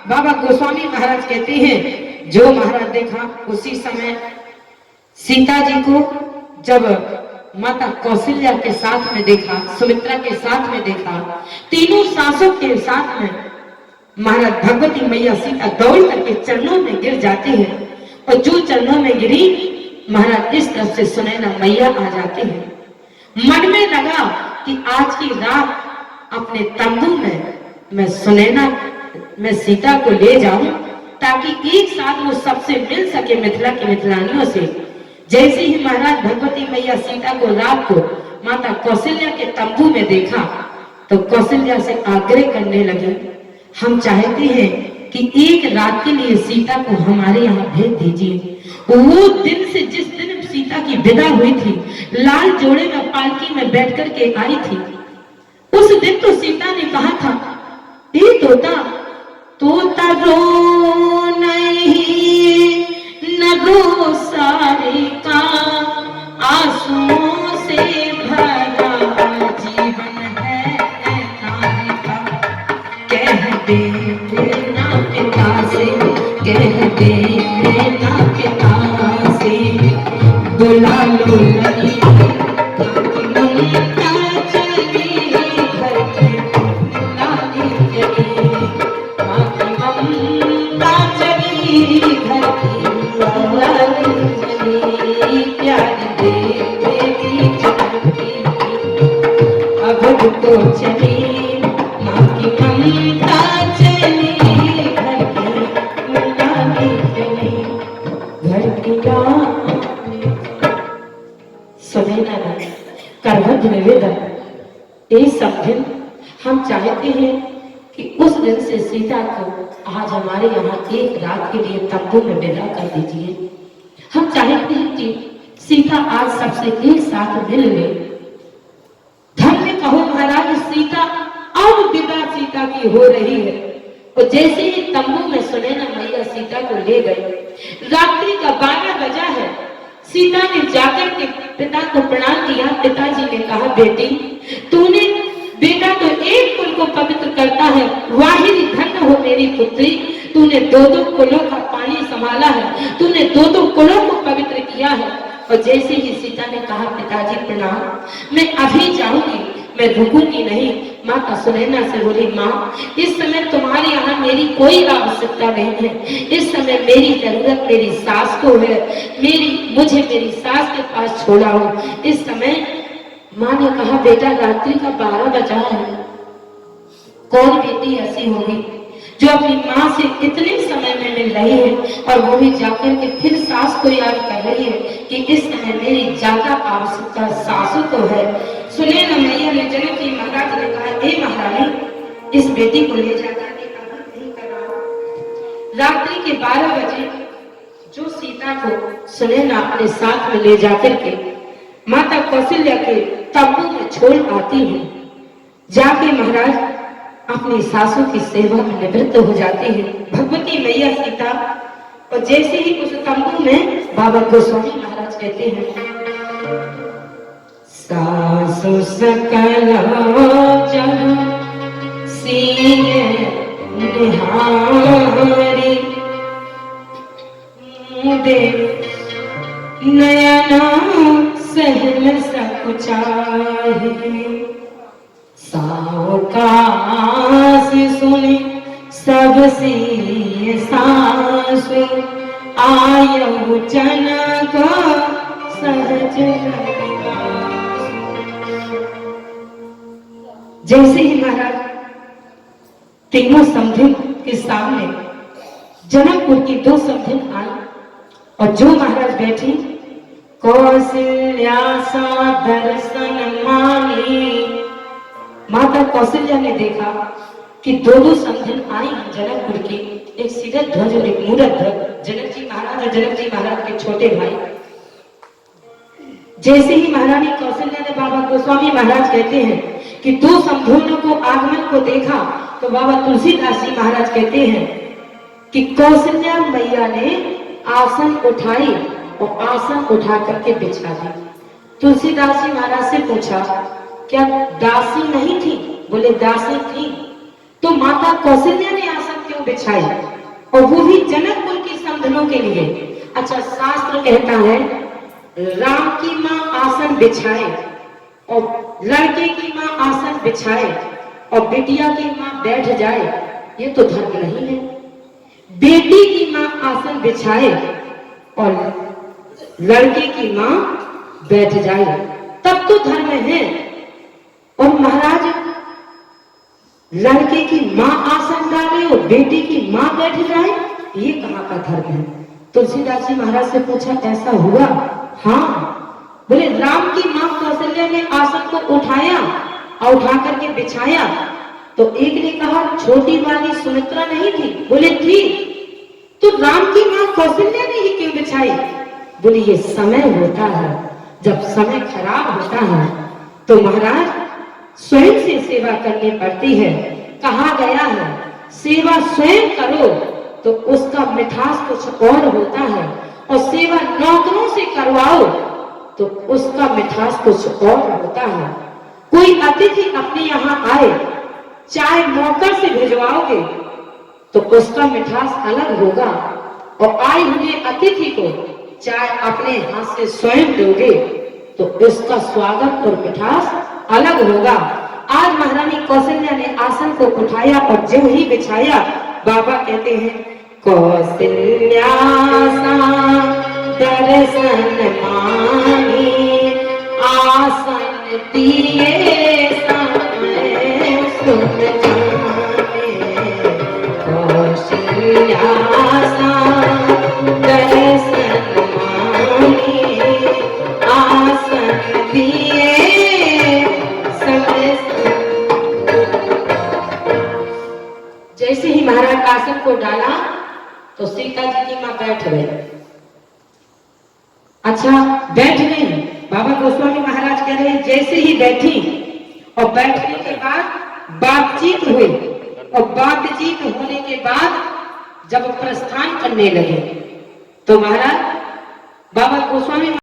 बाबा गोस्वामी महाराज कहते हैं जो महाराज देखा उसी समय सीता जी को जब माता कौशल्या के साथ में देखा, सुमित्रा के साथ में देखा, तीनों सासों के साथ में महाराज भगवती मैया सीता दौड़ करके चरणों में गिर जाती है और जो चरणों में गिरी महाराज इस तरफ से सुनैना मैया आ जाती है। मन में लगा कि आज की रात अपने तंबू में मैं सुनैना मैं सीता को ले जाऊं ताकि एक साथ वो सबसे मिल सके मिथिला की मिथिलानियों से। जैसे ही महाराज भगवती मैया सीता को रात को माता कौशल्या के तंबू में देखा तो कौशल्या से आग्रह करने लगे, हम चाहते हैं कि एक रात के लिए सीता को हमारे यहाँ भेज दीजिए। वो दिन से जिस दिन सीता की विदा हुई थी, लाल जोड़े में पालकी में बैठ कर के आई थी, उस दिन तो सीता ने कहा था, ये तोता तोता रो नहीं न रो सारे का, आंसुओं से भरा जीवन है नारी का। कह दे ना पिता से, कह दे ना पिता से, बुला लो नहीं ममता चली घर की लाली चली, माँ की ममता चली घर की लाली चली, प्यार दे बेटी चलती अब तो चली, माँ की ममता चली घर की लाली चली, घर की सुनैना करवट निवेदन ये समझन हम चाहते हैं कि उस दिन से सीता को आज हमारे यहाँ एक रात के लिए तंबू में विदा कर दीजिए। हम चाहते हैं कि सीता आज सबसे एक साथ मिल ले। धर्म में कहो महाराज सीता अब विदा सीता की हो रही है। और जैसे ही तंबू में सुनैना मैया सीता को ले गई, रात्रि का 12 बजा है। सीता ने जाकर के पिता को प्रणाम किया। पिताजी ने कहा, बेटी तूने बेटा तो एक कुल को पवित्र करता है, वाहिनी धन्य हो मेरी पुत्री, तूने 2-2 कुलों का पानी संभाला है, तूने 2-2 कुलों को पवित्र किया है। और जैसे ही सीता ने कहा, पिताजी प्रणाम, मैं अभी जाऊंगी, मैं रुकूंगी नहीं। माता सुनैना से बोली, माँ इस समय तुम्हारे यहाँ मेरी कोई आवश्यकता नहीं है, इस समय मेरी जरूरत मेरी सास को है, मुझे मेरी सास के पास छोड़ा हो। इस समय माँ ने कहा, बेटा रात्रि का 12 बजा है, कौन बेटी ऐसी होगी जो अपनी माँ से इतने समय में मिल रही है और वो भी जाकर के फिर सास को याद कर रही है कि इस समय मेरी ज्यादा आवश्यकता सासू को है। सुनैना मैया ने जनक जी महाराज ने कहा, हे महारानी इस बेटी को ले जाकर के अभी नहीं कराओ। रात्रि के 12 बजे जो सीता को सुनैना अपने साथ में ले जाकर के माता कौशल्या के तंबू में छोड़ आती है। जाके महाराज अपनी सासू की सेवा में निवृत्त हो जाती है भगवती मैया सीता। और जैसे ही उस तंबू में बाबा गोस्वामी महाराज कहते हैं, सासु सकल जन सीए निहारी, मुदे नयना सहन सकुचाहे, सावकाश सुने सबसे सासु, आयु जनक सहज। जैसे ही महाराज तीनों समधिन के सामने जनकपुर की 2 समधिन आई और जो महाराज बैठी, कौशल्या सा दर्शन मानी। माता कौशल्या ने देखा कि 2 समधिन आई हैं जनकपुर की, एक सीरथ ध्वज और एक मूरत ध्वज, जनक जी महाराज और जनक जी महाराज के छोटे भाई। जैसे ही महारानी कौशल्या ने बाबा गोस्वामी महाराज कहते हैं कि 2 समधिनों को आगमन को देखा तो बाबा तुलसीदास जी महाराज कहते हैं कि कौशल्या मैया ने आसन उठाई और आसन उठा करके बिछा दी। तुलसीदास जी महाराज से पूछा, क्या दासी नहीं थी? बोले दासी थी। तो माता कौशल्या ने आसन क्यों बिछाई, और वो भी जनकपुर की समधनों के लिए। अच्छा, शास्त्र कहता है राम की माँ आसन बिछाए और लड़के की माँ आसन बिछाए और बिटिया की माँ बैठ जाए, ये तो धर्म नहीं है। बेटी की माँ आसन बिछाए और लड़के की माँ बैठ जाए, तब तो धर्म है। और महाराज लड़के की माँ आसन डाले और बेटी की माँ बैठ जाए, ये कहाँ का धर्म है। तुलसीदास जी महाराज से पूछा, ऐसा हुआ? हाँ। बोले राम की माँ कौशल्या ने आसन को उठाया और उठा करके बिछाया, तो एक ने कहा छोटी वाली सुमित्रा नहीं थी? बोले थी। तो राम की माँ कौशल्या ने ही क्यों बिछाई? बोले ये समय होता है, जब समय खराब होता है तो महाराज स्वयं से सेवा करनी पड़ती है। कहा गया है सेवा स्वयं करो तो उसका मिठास कुछ और होता है, और सेवा नौकरों से करवाओ तो उसका मिठास कुछ और होता है। कोई अतिथि अपने यहाँ आए, चाय नौकर से भिजवाओगे तो उसका मिठास अलग होगा, और आए हुए अतिथि को चाय अपने हाथ से स्वयं दोगे तो उसका स्वागत और मिठास अलग होगा। आज महारानी कौशल्या ने आसन को उठाया और जो ही बिछाया, बाबा कहते हैं कौशल्या दर्शन मांगी आसन दिए समय सुन जाने। कौशल्या दर्शन मांगी आसन दिए समय। जैसे ही महाराज आसन को डाला तो सीता जी की मां बैठ गई। अच्छा, बैठ गई। बाबा गोस्वामी महाराज कह रहे हैं जैसे ही बैठी और बैठने के बाद बातचीत हुई, और बातचीत होने के बाद जब प्रस्थान करने लगे तो महाराज बाबा गोस्वामी